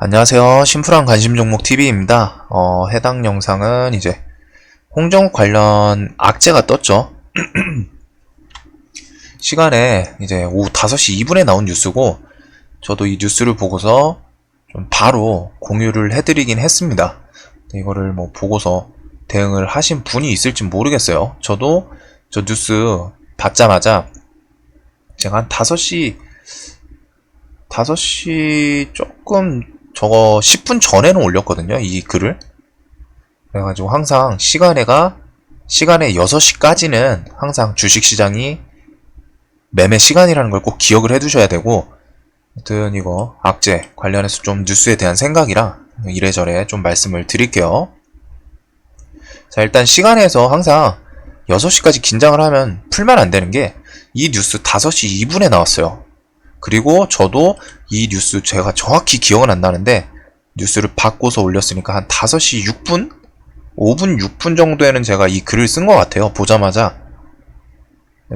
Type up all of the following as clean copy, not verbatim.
안녕하세요. 심플한 관심 종목 TV입니다. 해당 영상은 이제 홍정욱 관련 악재가 떴죠. 시간에 이제 오후 5시 2분에 나온 뉴스고, 저도 이 뉴스를 보고서 좀 바로 공유를 해드리긴 했습니다. 이거를 뭐 보고서 대응을 하신 분이 있을지 모르겠어요. 저도 저 뉴스 받자마자 제가 한 5시 조금 저거 10분 전에는 올렸거든요, 이 글을. 그래가지고 항상 시간에 6시까지는 항상 주식시장이 매매 시간이라는 걸 꼭 기억을 해두셔야 되고, 아무튼 이거 악재 관련해서 좀 뉴스에 대한 생각이라 이래저래 좀 말씀을 드릴게요. 자, 일단 시간에서 항상 6시까지 긴장을 하면 풀면 안 되는 게, 이 뉴스 5시 2분에 나왔어요. 그리고 저도 이 뉴스 제가 정확히 기억은 안 나는데 뉴스를 바꿔서 올렸으니까 한 5시 6분? 5분 6분 정도에는 제가 이 글을 쓴 것 같아요. 보자마자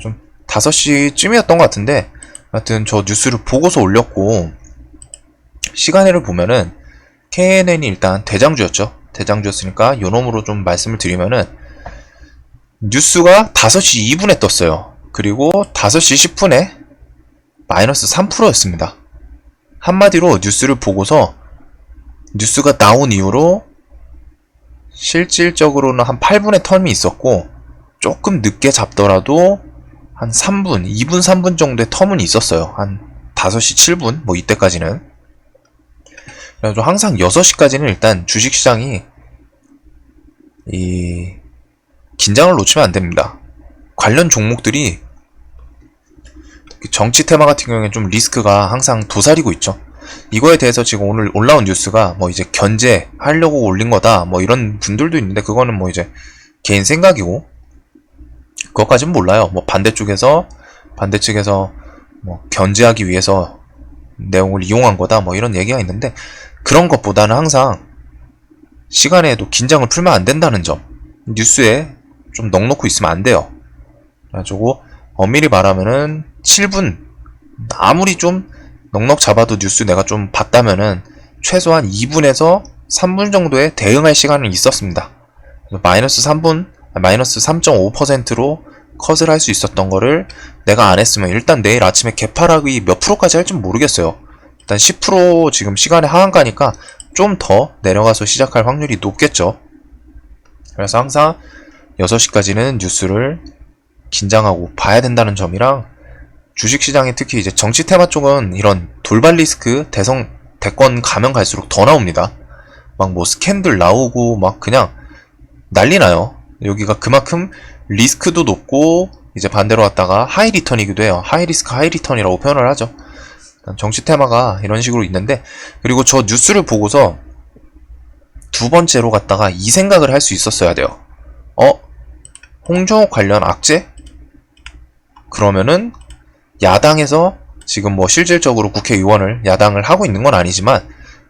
좀 5시쯤이었던 것 같은데, 하여튼 저 뉴스를 보고서 올렸고, 시간회를 보면은 KNN이 일단 대장주였죠. 대장주였으니까 요놈으로 좀 말씀을 드리면은, 뉴스가 5시 2분에 떴어요. 그리고 5시 10분에 마이너스 3%였습니다. 한마디로 뉴스를 보고서 뉴스가 나온 이후로 실질적으로는 한 8분의 텀이 있었고, 조금 늦게 잡더라도 한 3분, 2분, 3분 정도의 텀은 있었어요. 한 5시 7분, 뭐 이때까지는. 그래서 항상 6시까지는 일단 주식시장이 이 긴장을 놓치면 안 됩니다. 관련 종목들이 정치 테마 같은 경우에는 좀 리스크가 항상 도사리고 있죠. 이거에 대해서 지금 오늘 올라온 뉴스가 뭐 이제 견제하려고 올린 거다 뭐 이런 분들도 있는데, 그거는 뭐 이제 개인 생각이고, 그것까진 몰라요. 뭐 반대측에서 뭐 견제하기 위해서 내용을 이용한 거다 뭐 이런 얘기가 있는데, 그런 것보다는 항상 시간에도 긴장을 풀면 안 된다는 점, 뉴스에 좀 넋놓고 있으면 안 돼요. 그래가지고 엄밀히 말하면은 7분, 아무리 좀 넉넉 잡아도 뉴스 내가 좀 봤다면은 최소한 2분에서 3분 정도의 대응할 시간은 있었습니다. 마이너스 3분, 마이너스 3.5%로 컷을 할 수 있었던 거를 내가 안 했으면 일단 내일 아침에 개파락이 몇 프로까지 할지 모르겠어요. 일단 10% 지금 시간에 하한가니까 좀 더 내려가서 시작할 확률이 높겠죠. 그래서 항상 6시까지는 뉴스를 긴장하고 봐야 된다는 점이랑, 주식시장에 특히 이제 정치 테마 쪽은 이런 돌발 리스크, 대권 가면 갈수록 더 나옵니다. 막 뭐 스캔들 나오고 막 그냥 난리 나요. 여기가 그만큼 리스크도 높고, 이제 반대로 왔다가 하이 리턴이기도 해요. 하이 리스크, 하이 리턴이라고 표현을 하죠. 정치 테마가 이런 식으로 있는데, 그리고 저 뉴스를 보고서 두 번째로 갔다가 이 생각을 할 수 있었어야 돼요. 홍정욱 관련 악재? 그러면은 야당에서 지금 뭐 실질적으로 국회의원을 야당을 하고 있는 건 아니지만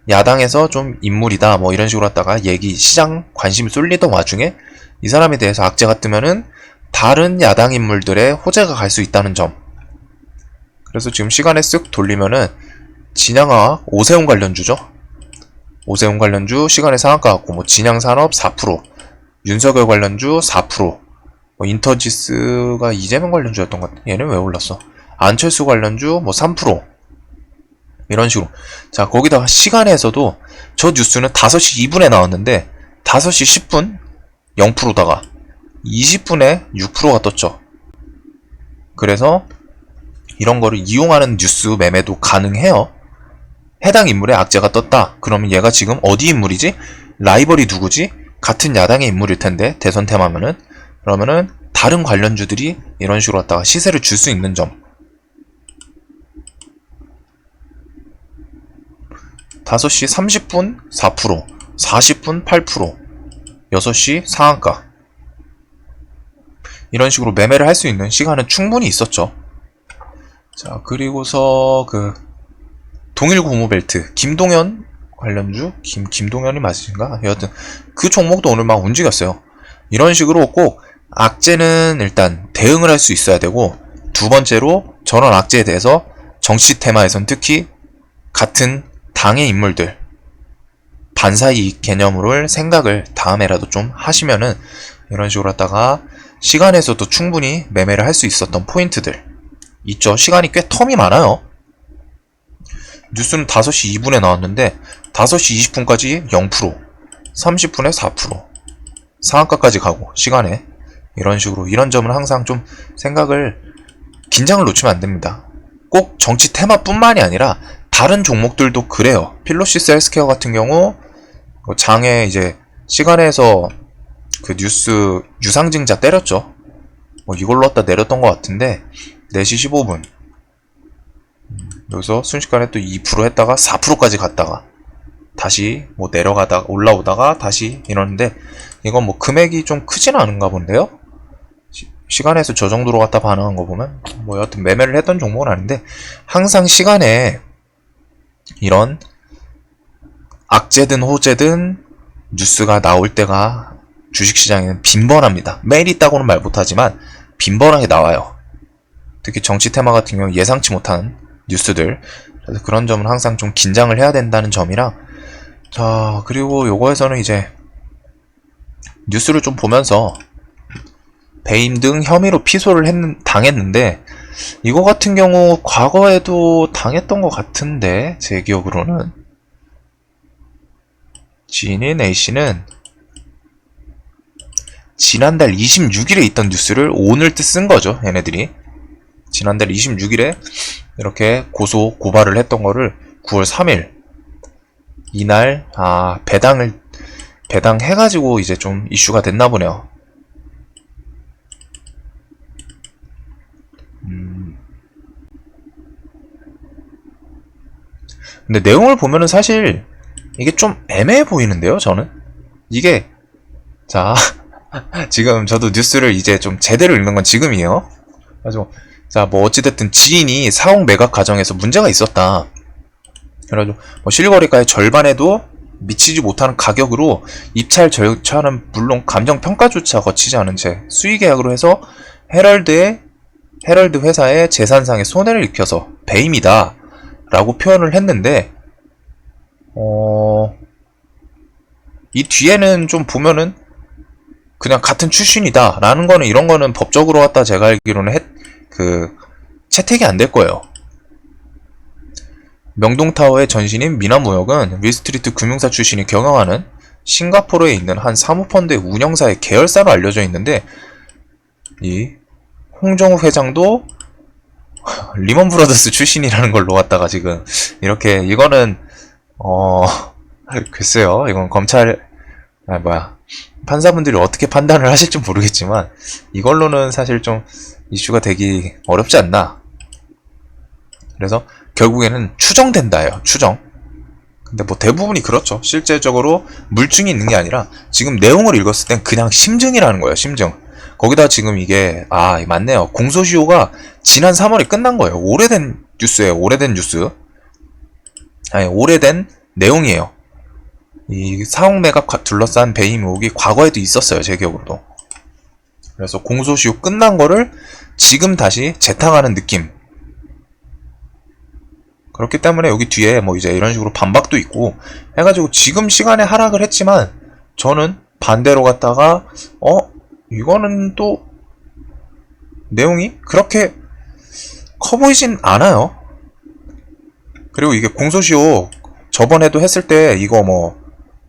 야당에서 좀 인물이다 뭐 이런 식으로 하다가 시장 관심이 쏠리던 와중에 이 사람에 대해서 악재가 뜨면은 다른 야당 인물들의 호재가 갈 수 있다는 점. 그래서 지금 시간에 쓱 돌리면은 진양화학, 오세훈 관련주죠. 오세훈 관련주 시간에 상한가 같고, 뭐 진양산업 4%, 윤석열 관련주 4%, 뭐 인터지스가 이재명 관련주였던 것 같아. 얘는 왜 올랐어? 안철수 관련주 뭐 3%, 이런 식으로. 자, 거기다가 시간에서도 저 뉴스는 5시 2분에 나왔는데 5시 10분 0%다가 20분에 6%가 떴죠. 그래서 이런 거를 이용하는 뉴스 매매도 가능해요. 해당 인물의 악재가 떴다. 그러면 얘가 지금 어디 인물이지? 라이벌이 누구지? 같은 야당의 인물일 텐데, 대선 테마면은. 그러면은 다른 관련주들이 이런 식으로 왔다가 시세를 줄 수 있는 점. 5시 30분 4%, 40분 8%, 6시 상한가. 이런 식으로 매매를 할 수 있는 시간은 충분히 있었죠. 자, 그리고서 동일 고무벨트 김동현 관련주, 김동현이 맞으신가? 여하튼 그 종목도 오늘 막 움직였어요. 이런 식으로 꼭 악재는 일단 대응을 할 수 있어야 되고, 두 번째로 저런 악재에 대해서 정치 테마에선 특히 같은 당의 인물들, 반사이익 개념을 생각을 다음에라도 좀 하시면은 이런 식으로 하다가 시간에서도 충분히 매매를 할 수 있었던 포인트들 있죠. 시간이 꽤 텀이 많아요. 뉴스는 5시 2분에 나왔는데 5시 20분까지 0%, 30분에 4%, 상한가까지 가고 시간에 이런 식으로 이런 점은 항상 좀 생각을 긴장을 놓치면 안 됩니다. 꼭 정치 테마뿐만이 아니라 다른 종목들도 그래요. 필로시스 헬스케어 같은 경우 장에 이제 시간에서 그 뉴스 유상증자 때렸죠. 뭐 이걸로 갖다 내렸던 것 같은데 4시 15분 여기서 순식간에 또 2% 했다가 4%까지 갔다가 다시 뭐 내려가다가 올라오다가 다시 이러는데 이건 뭐 금액이 좀 크지는 않은가 본데요. 시간에서 저 정도로 갖다 반응한 거 보면 뭐 여하튼 매매를 했던 종목은 아닌데 항상 시간에 이런 악재든 호재든 뉴스가 나올 때가 주식시장에는 빈번합니다. 매일 있다고는 말 못하지만 빈번하게 나와요. 특히 정치 테마 같은 경우 예상치 못한 뉴스들. 그래서 그런 점은 항상 좀 긴장을 해야 된다는 점이랑 자 그리고 요거에서는 이제 뉴스를 좀 보면서 배임 등 혐의로 피소를 당했는데 이거 같은 경우 과거에도 당했던 것 같은데 제 기억으로는 지인인 A씨는 지난달 26일에 있던 뉴스를 오늘 쓴 거죠. 얘네들이 지난달 26일에 이렇게 고발을 했던 거를 9월 3일 이날 배당해가지고 이제 좀 이슈가 됐나 보네요. 근데 내용을 보면은 사실 이게 좀 애매해 보이는데요, 저는? 이게, 자, 지금 저도 뉴스를 이제 좀 제대로 읽는 건 지금이에요. 그래가지고, 자, 뭐 어찌됐든 지인이 사옥 매각 과정에서 문제가 있었다. 그래가지고, 뭐 실거래가의 절반에도 미치지 못하는 가격으로 입찰 절차는 물론 감정평가조차 거치지 않은 채 수의계약으로 해서 헤럴드 회사의 재산상의 손해를 입혀서 배임이다. 라고 표현을 했는데, 이 뒤에는 좀 보면은, 그냥 같은 출신이다. 라는 거는, 이런 거는 법적으로 갖다 제가 알기로는 채택이 안 될 거예요. 명동타워의 전신인 미남무역은 윌스트리트 금융사 출신이 경영하는 싱가포르에 있는 한 사모펀드의 운영사의 계열사로 알려져 있는데, 이 홍정욱 회장도 리먼 브라더스 출신이라는 걸로 갖다가 지금 이렇게 이거는 글쎄요 이건 판사분들이 어떻게 판단을 하실지 모르겠지만 이걸로는 사실 좀 이슈가 되기 어렵지 않나. 그래서 결국에는 추정된다예요. 추정. 근데 뭐 대부분이 그렇죠. 실제적으로 물증이 있는 게 아니라 지금 내용을 읽었을 땐 그냥 심증이라는 거예요. 심증. 거기다 지금 이게 맞네요. 공소시효가 지난 3월에 끝난 거예요. 오래된 뉴스예요. 오래된 뉴스. 오래된 내용이에요. 이 사옥 매각 둘러싼 배임 의혹이 과거에도 있었어요. 제 기억으로도. 그래서 공소시효 끝난 거를 지금 다시 재탕하는 느낌. 그렇기 때문에 여기 뒤에 뭐 이제 이런 식으로 반박도 있고 해가지고 지금 시간에 하락을 했지만 저는 반대로 갔다가 이거는 또 내용이 그렇게 커 보이진 않아요. 그리고 이게 공소시효 저번에도 했을 때 이거 뭐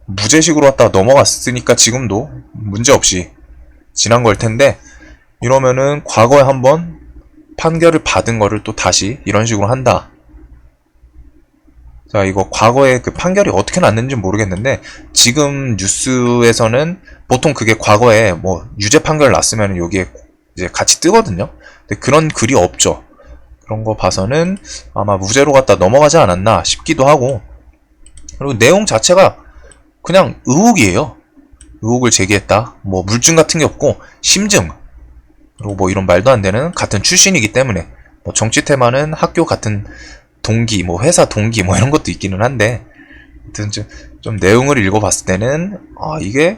무죄식으로 왔다가 넘어갔으니까 지금도 문제없이 지난 걸 텐데 이러면은 과거에 한번 판결을 받은 거를 또 다시 이런 식으로 한다. 자, 이거 과거에 그 판결이 어떻게 났는지 모르겠는데 지금 뉴스에서는 보통 그게 과거에 뭐 유죄 판결 났으면 여기에 이제 같이 뜨거든요. 근데 그런 글이 없죠. 그런 거 봐서는 아마 무죄로 갖다 넘어가지 않았나 싶기도 하고 그리고 내용 자체가 그냥 의혹이에요. 의혹을 제기했다. 뭐 물증 같은 게 없고 심증 그리고 뭐 이런 말도 안 되는 같은 출신이기 때문에 뭐 정치 테마는 학교 같은 동기, 뭐 회사 동기 뭐 이런 것도 있기는 한데 아무튼 좀 내용을 읽어봤을 때는 이게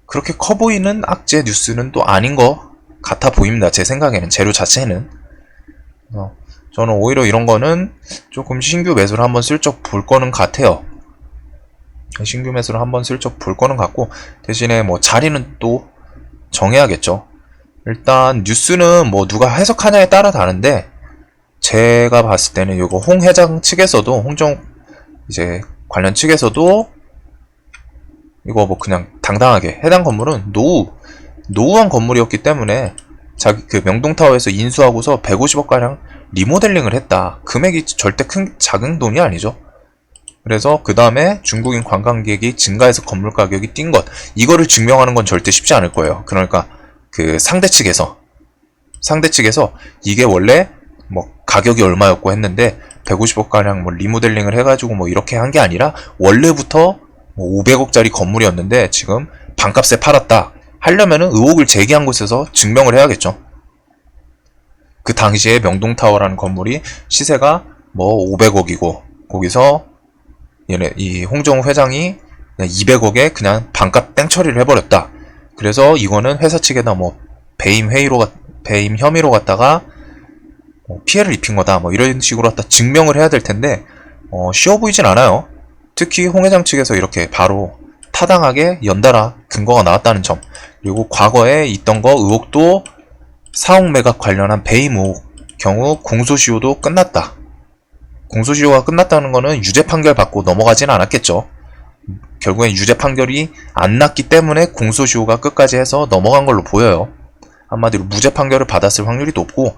그렇게 커 보이는 악재 뉴스는 또 아닌 것 같아 보입니다. 제 생각에는 재료 자체는 저는 오히려 이런 거는 조금 신규 매수를 한번 슬쩍 볼 거는 같아요. 신규 매수를 한번 슬쩍 볼 거는 같고, 대신에 뭐 자리는 또 정해야겠죠. 일단 뉴스는 뭐 누가 해석하냐에 따라 다른데, 제가 봤을 때는 이거 홍 회장 측에서도, 홍정 이제 관련 측에서도 이거 뭐 그냥 당당하게 해당 건물은 노후한 건물이었기 때문에 자기 그 명동타워에서 인수하고서 150억가량 리모델링을 했다. 금액이 절대 작은 돈이 아니죠. 그래서 그 다음에 중국인 관광객이 증가해서 건물 가격이 뛴 것, 이거를 증명하는 건 절대 쉽지 않을 거예요. 그러니까 그 상대 측에서 이게 원래 뭐 가격이 얼마였고 했는데 150억가량 뭐 리모델링을 해가지고 뭐 이렇게 한 게 아니라 원래부터 뭐 500억짜리 건물이었는데 지금 반값에 팔았다 하려면은 의혹을 제기한 곳에서 증명을 해야겠죠. 그 당시에 명동타워라는 건물이 시세가 뭐 500억이고 거기서 얘네 이 홍정우 회장이 200억에 그냥 반값 땡처리를 해버렸다. 그래서 이거는 회사 측에다 뭐 배임 혐의로 갖다가 피해를 입힌 거다 뭐 이런 식으로 갖다 증명을 해야 될 텐데 쉬워 보이진 않아요. 특히 홍 회장 측에서 이렇게 바로 타당하게 연달아 근거가 나왔다는 점, 그리고 과거에 있던 거 의혹도 사옥 매각 관련한 배임 의혹 경우 공소시효도 끝났다. 공소시효가 끝났다는 거는 유죄 판결 받고 넘어가진 않았겠죠. 결국엔 유죄 판결이 안 났기 때문에 공소시효가 끝까지 해서 넘어간 걸로 보여요. 한마디로 무죄 판결을 받았을 확률이 높고,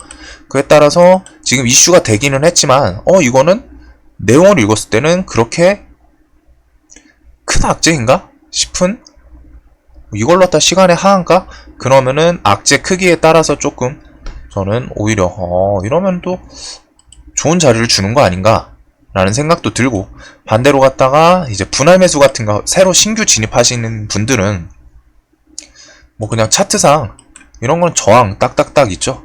그에 따라서 지금 이슈가 되기는 했지만 이거는 내용을 읽었을 때는 그렇게 큰 악재인가 싶은, 이걸로 갖다 시간의 하한가? 그러면은 악재 크기에 따라서 조금 저는 오히려 이러면 또 좋은 자리를 주는 거 아닌가 라는 생각도 들고, 반대로 갔다가 이제 분할 매수 같은 거 새로 신규 진입하시는 분들은 뭐 그냥 차트상 이런 건 저항 딱딱딱 있죠.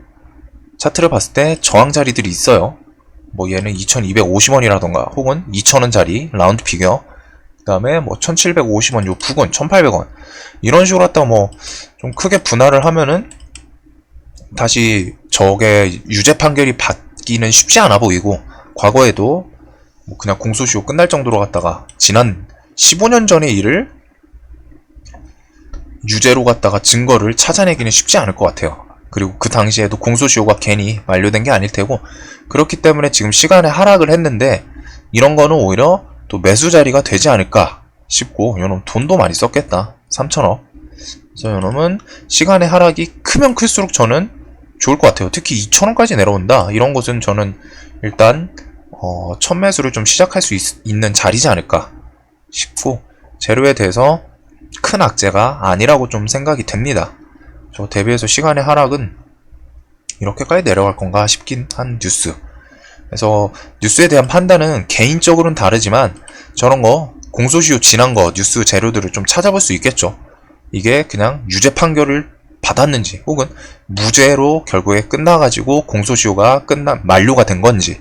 차트를 봤을 때 저항 자리들이 있어요. 뭐 얘는 2250원이라던가 혹은 2000원 자리 라운드 피겨, 그 다음에 뭐 1750원 요 부근 1800원 이런 식으로 갖다가 뭐 좀 크게 분할을 하면은 다시 저게 유죄 판결이 받기는 쉽지 않아 보이고, 과거에도 뭐 그냥 공소시효 끝날 정도로 갖다가 지난 15년 전의 일을 유죄로 갖다가 증거를 찾아내기는 쉽지 않을 것 같아요. 그리고 그 당시에도 공소시효가 괜히 만료된 게 아닐 테고, 그렇기 때문에 지금 시간에 하락을 했는데 이런 거는 오히려 또 매수 자리가 되지 않을까 싶고, 요놈 돈도 많이 썼겠다. 3천억. 그래서 요놈은 시간의 하락이 크면 클수록 저는 좋을 것 같아요. 특히 2천원까지 내려온다 이런 것은 저는 일단 첫 매수를 좀 시작할 수 있는 자리지 않을까 싶고, 재료에 대해서 큰 악재가 아니라고 좀 생각이 됩니다. 저 대비해서 시간의 하락은 이렇게까지 내려갈 건가 싶긴 한 뉴스. 그래서 뉴스에 대한 판단은 개인적으로는 다르지만 저런 거 공소시효 지난 거 뉴스 재료들을 좀 찾아볼 수 있겠죠. 이게 그냥 유죄 판결을 받았는지 혹은 무죄로 결국에 끝나가지고 공소시효가 만료가 된 건지,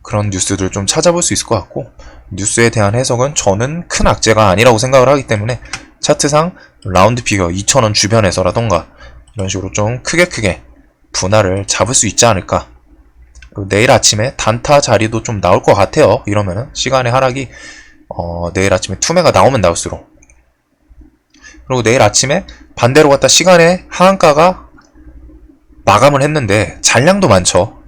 그런 뉴스들을 좀 찾아볼 수 있을 것 같고, 뉴스에 대한 해석은 저는 큰 악재가 아니라고 생각을 하기 때문에 차트상 라운드 피겨 2000원 주변에서라던가 이런 식으로 좀 크게 분할을 잡을 수 있지 않을까. 그리고 내일 아침에 단타 자리도 좀 나올 것 같아요. 이러면은 시간의 하락이 내일 아침에 투매가 나오면 나올수록, 그리고 내일 아침에 반대로 갔다 시간의 하한가가 마감을 했는데 잔량도 많죠.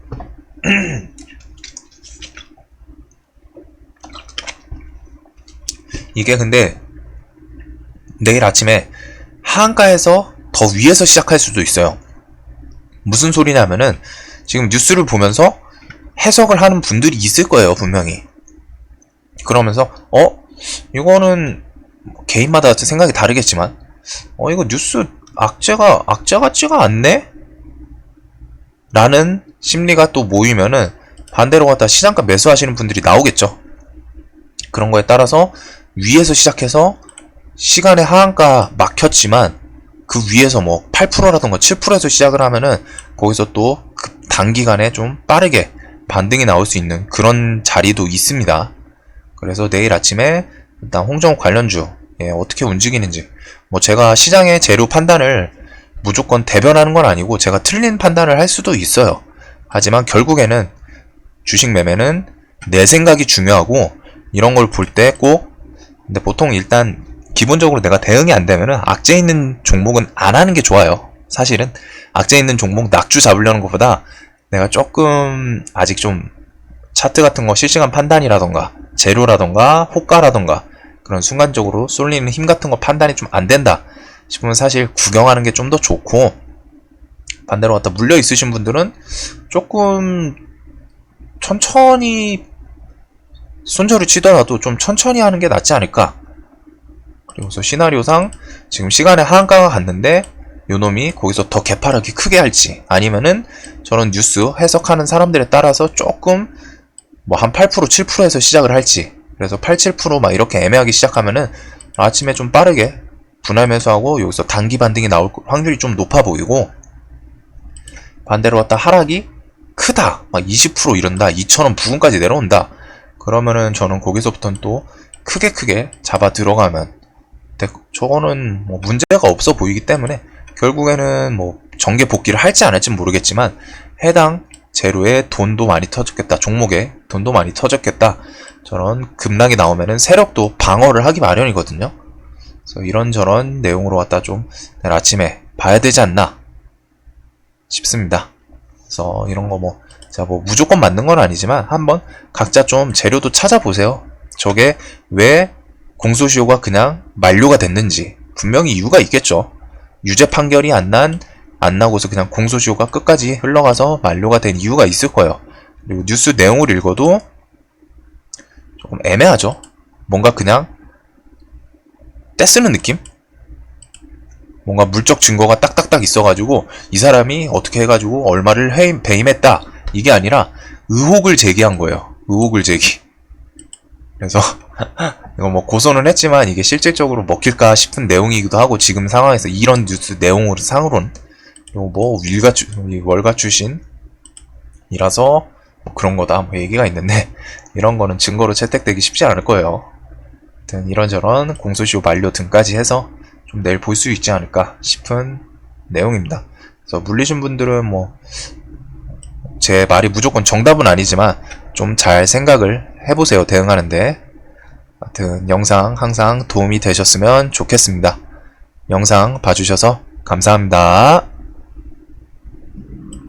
이게 근데 내일 아침에 하한가에서 더 위에서 시작할 수도 있어요. 무슨 소리냐면은 지금 뉴스를 보면서 해석을 하는 분들이 있을 거예요, 분명히. 그러면서 이거는 개인마다 생각이 다르겠지만 이거 뉴스 악재가 같지가 않네? 라는 심리가 또 모이면은 반대로 갖다 시장가 매수하시는 분들이 나오겠죠. 그런 거에 따라서 위에서 시작해서 시간의 하한가 막혔지만 그 위에서 뭐 8%라던가 7%에서 시작을 하면은 거기서 또 단기간에 좀 빠르게 반등이 나올 수 있는 그런 자리도 있습니다. 그래서 내일 아침에 일단 홍정욱 관련주 어떻게 움직이는지, 뭐 제가 시장의 재료 판단을 무조건 대변하는 건 아니고 제가 틀린 판단을 할 수도 있어요. 하지만 결국에는 주식 매매는 내 생각이 중요하고 이런 걸 볼 때 꼭, 근데 보통 일단 기본적으로 내가 대응이 안 되면은 악재 있는 종목은 안 하는 게 좋아요. 사실은 악재 있는 종목 낙주 잡으려는 것보다 내가 조금 아직 좀 차트 같은 거 실시간 판단이라던가 재료라던가 호가라던가 그런 순간적으로 쏠리는 힘 같은 거 판단이 좀 안 된다 싶으면 사실 구경하는 게 좀 더 좋고, 반대로 갖다 물려 있으신 분들은 조금 천천히 손절을 치더라도 좀 천천히 하는 게 낫지 않을까. 그리고서 시나리오상 지금 시간에 하한가가 갔는데 요놈이 거기서 더 개파락이 크게 할지, 아니면은 저런 뉴스 해석하는 사람들에 따라서 조금 뭐 한 8% 7%에서 시작을 할지, 그래서 8, 7%막 이렇게 애매하게 시작하면은 아침에 좀 빠르게 분할 매수하고 여기서 단기 반등이 나올 확률이 좀 높아 보이고, 반대로 갖다 하락이 크다 막 20% 이런다, 2,000원 부근까지 내려온다 그러면은 저는 거기서부터는 또 크게 잡아 들어가면, 저거는 뭐 문제가 없어 보이기 때문에 결국에는 뭐 정계 복귀를 할지 안 할지 모르겠지만 해당 재료에 돈도 많이 터졌겠다, 종목에 돈도 많이 터졌겠다, 저런 급락이 나오면은 세력도 방어를 하기 마련이거든요. 그래서 이런저런 내용으로 갖다 좀 내일 아침에 봐야 되지 않나 싶습니다. 그래서 이런 거 뭐, 자, 뭐 무조건 맞는 건 아니지만 한번 각자 좀 재료도 찾아보세요. 저게 왜 공소시효가 그냥 만료가 됐는지 분명히 이유가 있겠죠. 유죄 판결이 안 나고서 그냥 공소시효가 끝까지 흘러가서 만료가 된 이유가 있을 거예요. 그리고 뉴스 내용을 읽어도 조금 애매하죠. 뭔가 그냥 떼쓰는 느낌? 뭔가 물적 증거가 딱딱딱 있어가지고 이 사람이 어떻게 해가지고 얼마를 배임했다 이게 아니라 의혹을 제기한 거예요. 의혹을 제기. 그래서 이거 뭐 고소는 했지만 이게 실질적으로 먹힐까 싶은 내용이기도 하고, 지금 상황에서 이런 뉴스 내용으로 상으론 이거 뭐 월가 출신이라서 뭐 그런 거다 뭐 얘기가 있는데 이런 거는 증거로 채택되기 쉽지 않을 거예요. 아무튼 이런저런 공소시효 만료 등까지 해서 좀 내일 볼 수 있지 않을까 싶은 내용입니다. 그래서 물리신 분들은 뭐 제 말이 무조건 정답은 아니지만 좀 잘 생각을 해보세요, 대응하는데. 하여튼 영상 항상 도움이 되셨으면 좋겠습니다. 영상 봐주셔서 감사합니다.